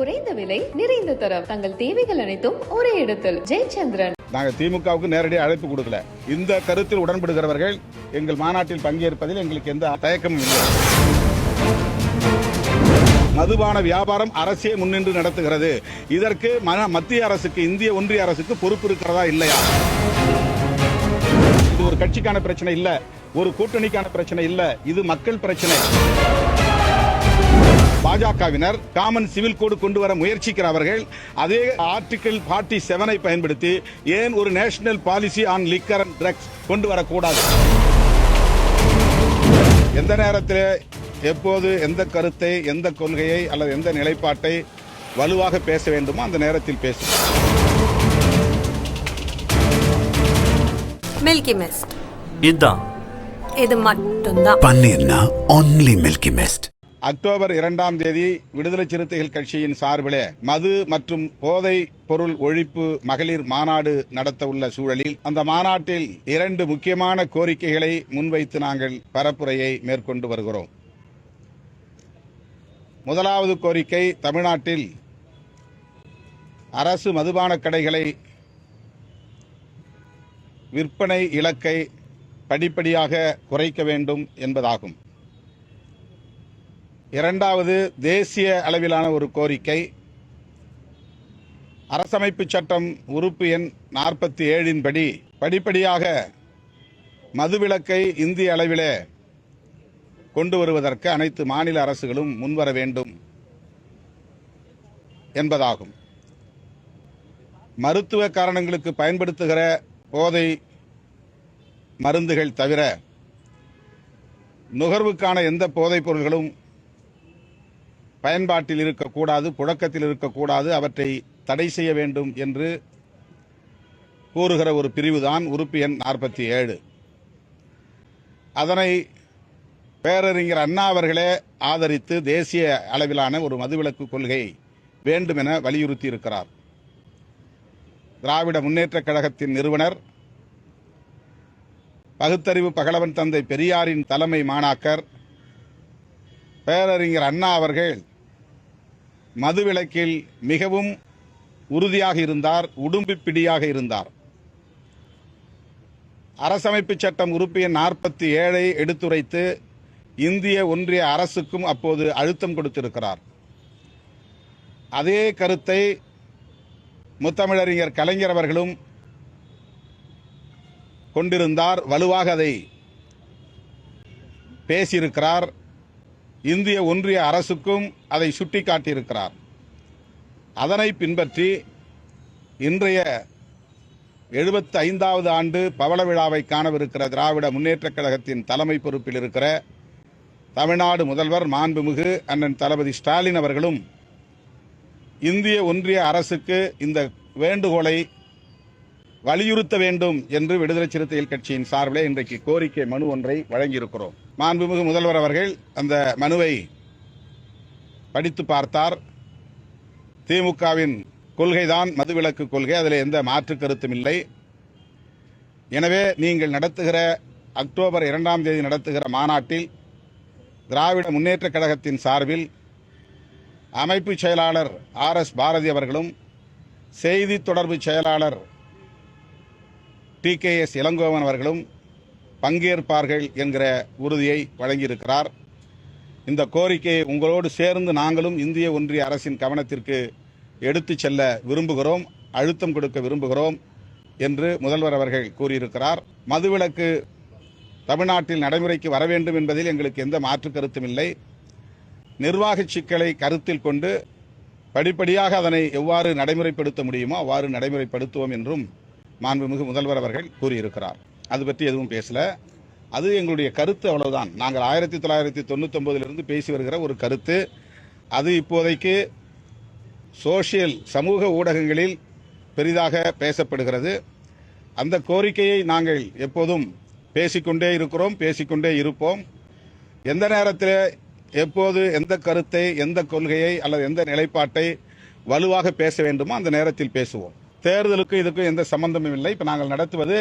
குறைந்த விலை நிறைந்த தரம் தங்கள் தேவைகள் அனைத்தும் ஒரே இடத்தில். ஜெயச்சந்திரன். நாங்கள் திமுகவுக்கு நேரடியாக அழைப்பு கொடுக்கல. இந்த கருத்தில் உடன்படுகிறவர்கள் எங்கள் மாநாட்டில் பங்கேற்பதில் எங்களுக்கு எந்த தயக்கமும் இல்லை. மதுபான வியாபாரம் அரசே முன்னின்று நடத்துகிறது. இதற்கு மத்திய அரசுக்கு, இந்திய ஒன்றிய அரசுக்கு பொறுப்பு இருக்கிறதா இல்லையா? இது ஒரு கட்சிக்கான பிரச்சனை இல்ல, ஒரு கூட்டணிக்கான பிரச்சனை இல்ல, இது மக்கள் பிரச்சனை. பாஜகவினர் காமன் சிவில் கோடு கொண்டு வர முயற்சிக்கிறவர்கள் அதே ஆர்டிகிள் 47 பயன்படுத்தி ஏன் ஒரு national policy on liquor and drugs கொண்டு வரக்கூடாது? எந்த நேரத்தில் எப்போது எந்த கருத்தை, எந்த கொள்கையை அல்லது எந்த நிலைப்பாட்டை வலுவாக பேச வேண்டுமோ அந்த நேரத்தில் பேசும். மில்கி மிஸ்ட் இதுதான், இது மட்டும்தான் பன்னீர்னா ஒன்லி மில்கி மிஸ்ட். அக்டோபர் 2ஆம் தேதி விடுதலை சிறுத்தைகள் கட்சியின் சார்பிலே மது மற்றும் போதை பொருள் ஒழிப்பு மகளிர் மாநாடு நடத்த உள்ள சூழலில் அந்த மாநாட்டில் 2 முக்கியமான கோரிக்கைகளை முன்வைத்து நாங்கள் பரப்புரையை மேற்கொண்டு வருகிறோம். முதலாவது கோரிக்கை, தமிழ்நாட்டில் அரசு மதுபான கடைகளை விற்பனை இலக்கை படிப்படியாக குறைக்க வேண்டும் என்பதாகும். இரண்டாவது, தேசிய அளவிலான ஒரு கோரிக்கை, அரசமைப்பு சட்டம் உறுப்பு எண் 47 படி படிப்படியாக மதுவிலக்கை இந்திய அளவிலே கொண்டு வருவதற்கு அனைத்து மாநில அரசுகளும் முன்வர வேண்டும் என்பதாகும். மருத்துவ காரணங்களுக்கு பயன்படுத்துகிற போதை மருந்துகள் தவிர நுகர்வுக்கான எந்த போதைப் பொருள்களும் பயன்பாட்டில் இருக்கக்கூடாது, புழக்கத்தில் இருக்கக்கூடாது, அவற்றை தடை செய்ய வேண்டும் என்று கூறுகிற ஒரு பிரிவுதான் உறுப்பு எண் 47. அதனை பேரறிஞர் அண்ணா அவர்களே ஆதரித்து தேசிய அளவிலான ஒரு மதுவிலக்கு கொள்கை வேண்டும் என வலியுறுத்தி இருக்கிறார். திராவிட முன்னேற்றக் கழகத்தின் நிறுவனர், பகுத்தறிவு பகலவன் தந்தை பெரியாரின் தலைமை மாணாக்கர் பேரறிஞர் அண்ணா அவர்கள் மதுவிலக்கில் மிகவும் உறுதியாக இருந்தார், உடும்பிப்பிடியாக இருந்தார். அரசமைப்பு சட்டம் உறுப்பு எண் 47 எடுத்துரைத்து இந்திய ஒன்றிய அரசுக்கும் அப்போது அழுத்தம் கொடுத்திருக்கிறார். அதே கருத்தை முத்தமிழறிஞர் கலைஞர் அவர்களும் கொண்டிருந்தார், வலுவாக அதை பேசியிருக்கிறார். இந்திய ஒன்றிய அரசுக்கும் அதை சுட்டிக்காட்டியிருக்கிறார். அதனை பின்பற்றி இன்றைய 75வது ஆண்டு பவள விழாவை காணவிருக்கிற திராவிட முன்னேற்றக் கழகத்தின் தலைமை பொறுப்பில் இருக்கிற தமிழ்நாடு முதல்வர் மாண்புமிகு அண்ணன் தளபதி ஸ்டாலின் அவர்களும் இந்திய ஒன்றிய அரசுக்கு இந்த வேண்டுகோளை வலியுறுத்த வேண்டும் என்று விடுதலை சிறுத்தைகள் கட்சியின் சார்பில் இன்றைக்கு கோரிக்கை மனு ஒன்றை வழங்கியிருக்கிறோம். மாண்புமிகு முதல்வர் அவர்கள் அந்த மனுவை படித்து பார்த்தார். திமுகவின் கொள்கைதான் மதுவிலக்கு கொள்கை, அதில் எந்த மாற்று கருத்தும் இல்லை. எனவே நீங்கள் நடத்துகிற அக்டோபர் 2ஆம் தேதி நடத்துகிற மாநாட்டில் திராவிட முன்னேற்றக் கழகத்தின் சார்பில் அமைப்பு செயலாளர் RS பாரதி அவர்களும் செய்தி தொடர்பு செயலாளர் TKS இளங்கோவன் அவர்களும் பங்கேற்பார்கள் என்கிற உறுதியை வழங்கியிருக்கிறார். இந்த கோரிக்கையை உங்களோடு சேர்ந்து நாங்களும் இந்திய ஒன்றிய அரசின் கவனத்திற்கு எடுத்துச் செல்ல விரும்புகிறோம், அழுத்தம் கொடுக்க விரும்புகிறோம் என்று முதல்வர் அவர்கள் கூறியிருக்கிறார். மதுவிலக்கு தமிழ்நாட்டில் நடைமுறைக்கு வர வேண்டும் என்பதில் எங்களுக்கு எந்த மாற்று கருத்தும் இல்லை. நிர்வாக சிக்கலை கருத்தில் கொண்டு படிப்படியாக அதனை எவ்வாறு நடைமுறைப்படுத்த முடியுமோ அவ்வாறு நடைமுறைப்படுத்துவோம் என்றும் மாண்புமிகு முதல்வர் அவர்கள் கூறியிருக்கிறார். அது பற்றி எதுவும் பேசல. அது எங்களுடைய கருத்து, அவ்வளவுதான். நாங்கள் 1999 பேசி வருகிற ஒரு கருத்து. அது இப்போதைக்கு சோசியல் சமூக ஊடகங்களில் பெரிதாக பேசப்படுகிறது. அந்த கோரிக்கையை நாங்கள் எப்போதும் பேசிக்கொண்டே இருக்கிறோம், பேசிக்கொண்டே இருப்போம். எந்த நேரத்தில் எப்போது எந்த கருத்தை, எந்த கொள்கையை அல்லது எந்த நிலைப்பாட்டை வலுவாக பேச வேண்டுமோ அந்த நேரத்தில் பேசுவோம். தேர்தலுக்கு இதுக்கும் எந்த சம்பந்தமும் இல்லை. இப்போ நாங்கள் நடத்துவது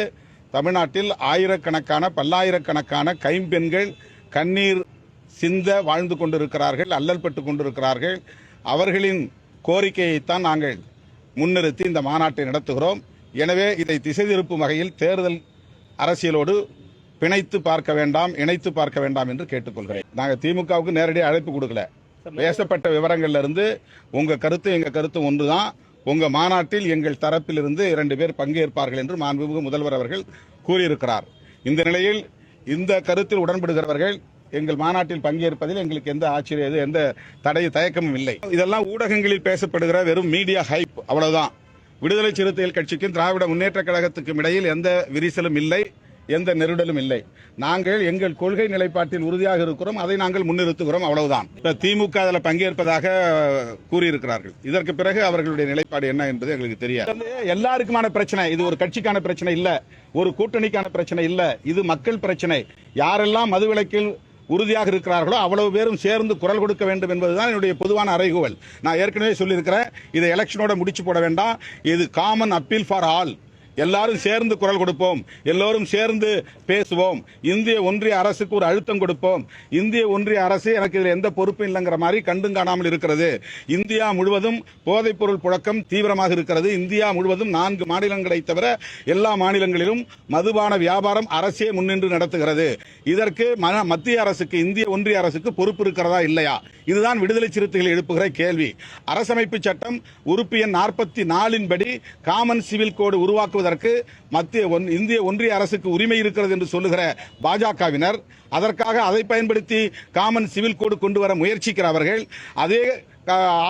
தமிழ்நாட்டில் ஆயிரக்கணக்கான பல்லாயிரக்கணக்கான கைம்பெண்கள் கண்ணீர் சிந்த வாழ்ந்து கொண்டிருக்கிறார்கள், அல்லல் பட்டு கொண்டிருக்கிறார்கள். அவர்களின் கோரிக்கையைத்தான் நாங்கள் முன்னிறுத்தி இந்த மாநாட்டை நடத்துகிறோம். எனவே இதை திசை திருப்பும் வகையில் தேர்தல் அரசியலோடு பிணைத்து பார்க்க வேண்டாம், இணைத்து பார்க்க வேண்டாம் என்று கேட்டுக்கொள்கிறேன். நாங்கள் திமுகவுக்கு நேரடியாக அழைப்பு கொடுக்கல. பேசப்பட்ட விவரங்கள்ல இருந்து உங்க கருத்து எங்க கருத்து ஒன்றுதான். உங்க மாநாட்டில் எங்கள் தரப்பில் இருந்து 2 பேர் பங்கேற்பார்கள் என்று மாண்புமிகு முதல்வர் அவர்கள் கூறியிருக்கிறார். இந்த நிலையில் இந்த கருத்தில் உடன்படுகிறவர்கள் எங்கள் மாநாட்டில் பங்கேற்பதில் எங்களுக்கு எந்த ஆச்சரியம், எந்த தயக்கமும் இல்லை. இதெல்லாம் ஊடகங்களில் பேசப்படுகிற வெறும் மீடியா ஹைப், அவ்வளவுதான். விடுதலை சிறுத்தைகள் கட்சிக்கும் திராவிட முன்னேற்ற கழகத்துக்கும் இடையில் எந்த விரிசலும் இல்லை, எந்த நெருடலும் இல்லை. நாங்கள் எங்கள் கொள்கை நிலைப்பாட்டில் உறுதியாக இருக்கிறோம், அதை நாங்கள் முன்னிறுத்துகிறோம், அவ்வளவுதான். திமுக அதில் பங்கேற்பதாக கூறியிருக்கிறார்கள். இதற்கு பிறகு அவர்களுடைய நிலைப்பாடு என்ன என்பது எங்களுக்கு தெரியாது. எல்லாருக்குமான பிரச்சனை இது, ஒரு கட்சிக்கான பிரச்சனை இல்ல, ஒரு கூட்டணிக்கான பிரச்சனை இல்ல, இது மக்கள் பிரச்சனை. யாரெல்லாம் மதுவிலக்கில் உறுதியாக இருக்கிறார்களோ அவ்வளவு பேரும் சேர்ந்து குரல் கொடுக்க வேண்டும் என்பதுதான் என்னுடைய பொதுவான அறைகூவல். நான் ஏற்கனவே சொல்லியிருக்கிறேன், இதை எலெக்ஷனோட முடிச்சு போட வேண்டாம். இது காமன் அப்பீல் ஃபார் ஆல். எல்லாரும் சேர்ந்து குரல் கொடுப்போம், எல்லோரும் சேர்ந்து பேசுவோம், இந்திய ஒன்றிய அரசுக்கு ஒரு அழுத்தம் கொடுப்போம். இந்திய ஒன்றிய அரசு எனக்கு இதில் எந்த பொறுப்பும் இல்லைங்கிற மாதிரி கண்டும் காணாமல் இருக்கிறது. இந்தியா முழுவதும் போதைப் பொருள் புழக்கம் தீவிரமாக இருக்கிறது. இந்தியா முழுவதும் 4 மாநிலங்களை தவிர எல்லா மாநிலங்களிலும் மதுபான வியாபாரம் அரசே முன்னின்று நடத்துகிறது. இதற்கு மத்திய அரசுக்கு, இந்திய ஒன்றிய அரசுக்கு பொறுப்பு இருக்கிறதா இல்லையா? இதுதான் விடுதலை சிறுத்தைகள் எழுப்புகிற கேள்வி. அரசமைப்பு சட்டம் உறுப்பு எண் 44 படி காமன் சிவில் கோடு உருவாக்குவதற்கு இந்திய ஒன்றிய அரசுக்கு உரிமை இருக்கிறது என்று சொல்லுகிற பாஜகவினர், அதற்காக அதை பயன்படுத்தி காமன் சிவில் கோடு கொண்டு வர முயற்சிக்கிறவர்கள் அதே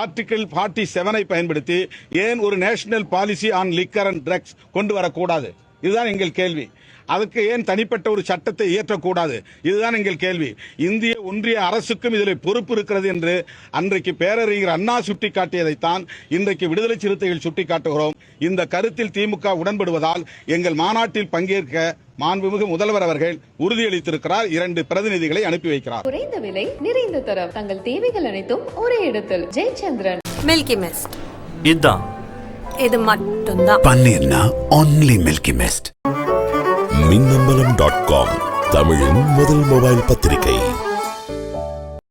ஆர்டிகிள் 47 பயன்படுத்தி ஏன் ஒரு national policy on liquor and drugs கொண்டு வரக்கூடாது? இதுதான் எங்கள் கேள்வி. அதுக்கு ஏன் தனிப்பட்ட ஒரு சட்டத்தை இயற்றக்கூடாது? இதுதான் எங்கள் கேள்வி. இந்திய ஒன்றிய அரசுக்கும் இதில் பொறுப்பு இருக்கிறது என்று அன்றைக்கு பேரறிஞர் அண்ணா சுட்டிக்காட்டியதைத்தான் இன்றைக்கு விடுதலை சிறுத்தைகள் சுட்டிக்காட்டுகிறோம். இந்த கருத்தில் திமுக உடன்படுவதால் எங்கள் மாநாட்டில் பங்கேற்க மாண்புமிகு முதல்வர் அவர்கள் உறுதியளித்திருக்கிறார். 2 பிரதிநிதிகளை அனுப்பி வைக்கிறார். குறைந்த விலை, நிறைந்த தரம், தங்கள் தேவைகள் அனைத்தும் ஒரே இடத்தில். Jayachandran Milky Mist. இதுதான், இது மட்டும்தான். பன்னீர்னா only Milky Mist. மின்னம்பலம்.com தமிழின் முதல் மொபைல் பத்திரிகை.